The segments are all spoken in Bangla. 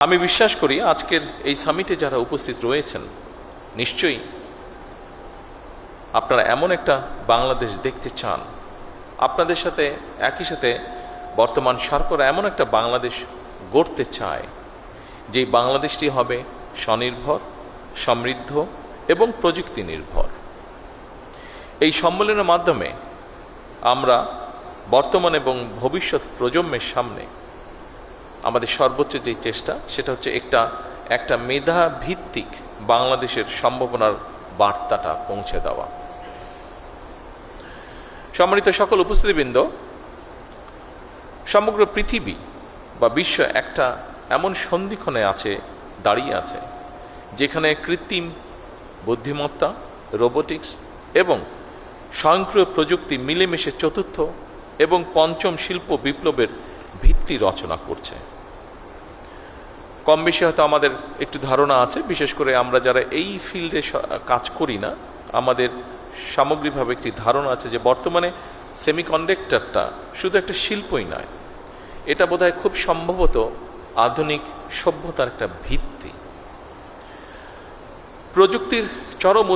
আমি বিশ্বাস করি আজকের এই সামিটে যারা উপস্থিত রয়েছেন নিশ্চয়ই আপনারা এমন একটা বাংলাদেশ দেখতে চান, আপনাদের সাথে একই সাথে বর্তমান সরকার এমন একটা বাংলাদেশ গড়তে চায় যেই বাংলাদেশটি হবে স্বনির্ভর, সমৃদ্ধ এবং প্রযুক্তি নির্ভর। এই সম্মেলনের মাধ্যমে আমরা বর্তমান এবং ভবিষ্যৎ প্রজন্মের সামনে আমাদের সর্বোচ্চ যে চেষ্টা সেটা হচ্ছে একটা মেধা ভিত্তিক বাংলাদেশের সম্ভাবনার বার্তাটা পৌঁছে দেওয়া। সম্মানিত সকল উপস্থিতিবৃন্দ, সমগ্র পৃথিবী বা বিশ্ব একটা এমন সন্ধিক্ষণে দাঁড়িয়ে আছে যেখানে কৃত্রিম বুদ্ধিমত্তা, রোবোটিক্স এবং স্বয়ংক্রিয় প্রযুক্তি মিলেমিশে চতুর্থ এবং পঞ্চম শিল্প বিপ্লবের ভিত্তি রচনা করছে। কম বেশি হয়তো আমাদের একটু ধারণা আছে, বিশেষ করে আমরা যারা এই ফিল্ডে কাজ করি না, আমাদের সামগ্রিকভাবে একটি ধারণা আছে যে বর্তমানে সেমিকন্ডাক্টরটা শুধু একটা শিল্পই নয়, এটা বোধহয় খুব সম্ভবত আধুনিক সভ্যতার একটা ভিত্তি। প্রযুক্তির চরম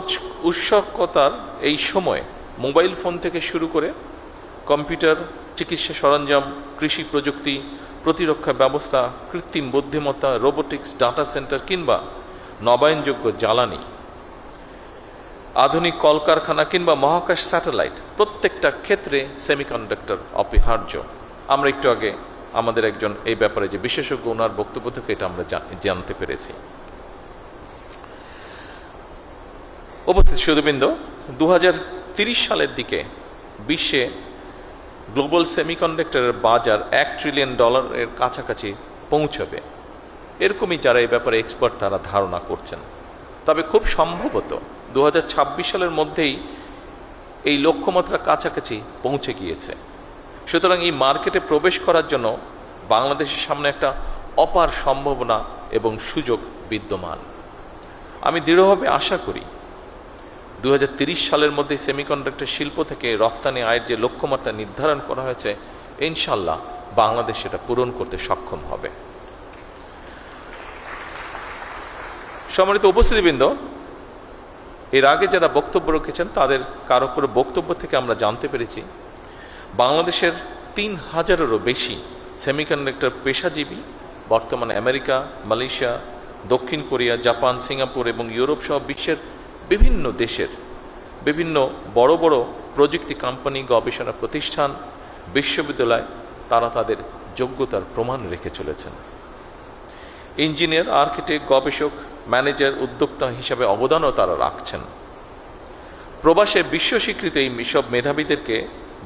উৎসকতার এই সময়ে মোবাইল ফোন থেকে শুরু করে কম্পিউটার, চিকিৎসা সরঞ্জাম, কৃষি প্রযুক্তি, প্রতিরক্ষা ব্যবস্থা, কৃত্রিম বুদ্ধিমত্তা, রোবোটিক্স, ডাটা সেন্টার কিংবা নবায়নযোগ্য জ্বালানি, আধুনিক কলকারখানা কিংবা মহাকাশ স্যাটেলাইট, প্রত্যেকটা ক্ষেত্রে সেমিকন্ডাক্টর অপরিহার্য। আমরা একটু আগে আমাদের একজন এই ব্যাপারে যে বিশেষজ্ঞ, ওনার বক্তব্য থেকে এটা আমরা জানতে পেরেছি। উপস্থিত সুধীবৃন্দ, 2030 সালের দিকে বিশ্বে গ্লোবাল সেমিকন্ডাক্টরের বাজার $1 ট্রিলিয়ন কাছাকাছি পৌঁছবে, এরকমই যারা এই ব্যাপারে এক্সপার্ট তারা ধারণা করছেন। তবে খুব সম্ভবত 2026 সালের মধ্যেই এই লক্ষ্যমাত্রা কাছাকাছি পৌঁছে গিয়েছে। সুতরাং এই মার্কেটে প্রবেশ করার জন্য বাংলাদেশের সামনে একটা অপার সম্ভাবনা এবং সুযোগ বিদ্যমান। আমি দৃঢ়ভাবে আশা করি 2030 সালের মধ্যে সেমিকন্ডাক্টর শিল্প থেকে রফতানি আয়ের যে লক্ষ্যমাত্রা নির্ধারণ করা হয়েছে, ইনশাল্লাহ বাংলাদেশ সেটা পূরণ করতে সক্ষম হবে। সম্মানিত উপস্থিতিবৃন্দ, এর আগে যারা বক্তব্য রেখেছেন তাদের কারো কারো বক্তব্য থেকে আমরা জানতে পেরেছি বাংলাদেশের 3000-এরও বেশি সেমিকন্ডাক্টর পেশাজীবী বর্তমানে আমেরিকা, মালয়েশিয়া, দক্ষিণ কোরিয়া, জাপান, সিঙ্গাপুর এবং ইউরোপ সহ বিশ্বের বিভিন্ন দেশের বিভিন্ন বড় বড় প্রযুক্তি কোম্পানি, গবেষণা প্রতিষ্ঠান, বিশ্ববিদ্যালয় তারা তাদের যোগ্যতার প্রমাণ রেখে চলেছেন। ইঞ্জিনিয়ার, আর্কিটেক্ট, গবেষক, ম্যানেজার, উদ্যোক্তা হিসাবে অবদানও তারা রাখছেন। প্রবাসে বিশ্ব স্বীকৃত এই সব মেধাবীদেরকে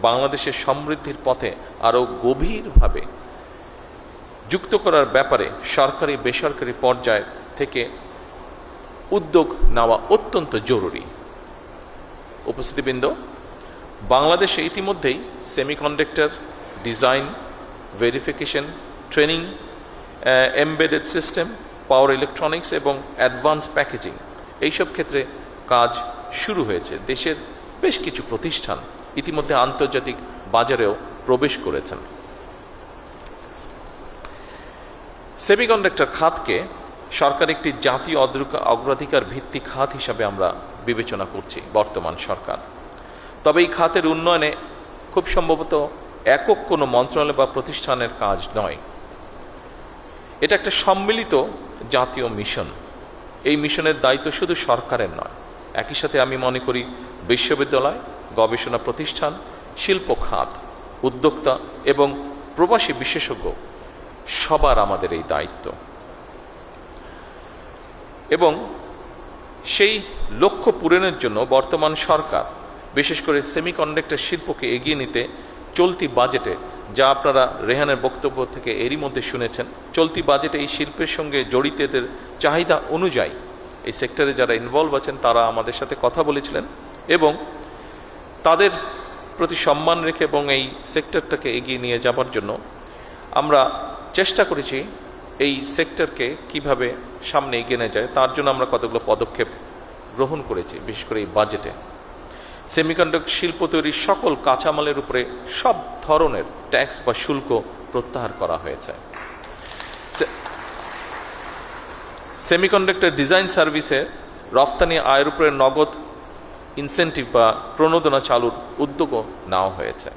বাংলাদেশের সমৃদ্ধির পথে আরও গভীরভাবে যুক্ত করার ব্যাপারে সরকারি বেসরকারি পর্যায় থেকে উদ্যোগ নেওয়া অত্যন্ত জরুরি। উপস্থিতিবৃন্দ, বাংলাদেশে ইতিমধ্যেই semiconductor design, verification, training, embedded system, power electronics এবং অ্যাডভান্স প্যাকেজিং এইসব ক্ষেত্রে কাজ শুরু হয়েছে। দেশের বেশ কিছু প্রতিষ্ঠান ইতিমধ্যে আন্তর্জাতিক বাজারেও প্রবেশ করেছেন। সেমিকন্ডাক্টর খাতকে সরকার একটি জাতীয় অগ্রাধিকার ভিত্তিক খাত হিসাবে আমরা বিবেচনা করছি বর্তমান সরকার। তবে এই খাতের উন্নয়নে খুব সম্ভবত একক কোনো মন্ত্রণালয় বা প্রতিষ্ঠানের কাজ নয়, এটা একটা সম্মিলিত জাতীয় মিশন। এই মিশনের দায়িত্ব শুধু সরকারের নয়, একই সাথে আমি মনে করি বিশ্ববিদ্যালয়, গবেষণা প্রতিষ্ঠান, শিল্প খাত, উদ্যোক্তা এবং প্রবাসী বিশেষজ্ঞ সবার আমাদের এই দায়িত্ব। এবং সেই লক্ষ্য পূরণের জন্য বর্তমান সরকার বিশেষ করে সেমিকন্ডাক্টর শিল্পকে এগিয়ে নিতে চলতি বাজেটে, যা আপনারা রেহানের বক্তব্য থেকে এরই মধ্যে শুনেছেন, চলতি বাজেটে এই শিল্পের সঙ্গে জড়িতদের চাহিদা অনুযায়ী এই সেক্টরে যারা ইনভলভ আছেন তারা আমাদের সাথে কথা বলেছিলেন এবং তাদের প্রতি সম্মান রেখে এবং এই সেক্টরটাকে এগিয়ে নিয়ে যাবার জন্য আমরা চেষ্টা করেছি এই সেক্টরকে কিভাবে সামনে এগিয়ে নেওয়া যায় তার জন্য আমরা কতগুলো পদক্ষেপ গ্রহণ করেছি। বিশেষ করে এই বাজেটে সেমিকন্ডাক্টর শিল্প তৈরির সকল কাঁচামালের উপরে সব ধরনের ট্যাক্স বা শুল্ক প্রত্যাহার করা হয়েছে। সেমিকন্ডাক্টর ডিজাইন সার্ভিসে রফতানি আয়ের উপরে নগদ ইনসেন্টিভ বা প্রণোদনা চালুর উদ্যোগও নেওয়া হয়েছে।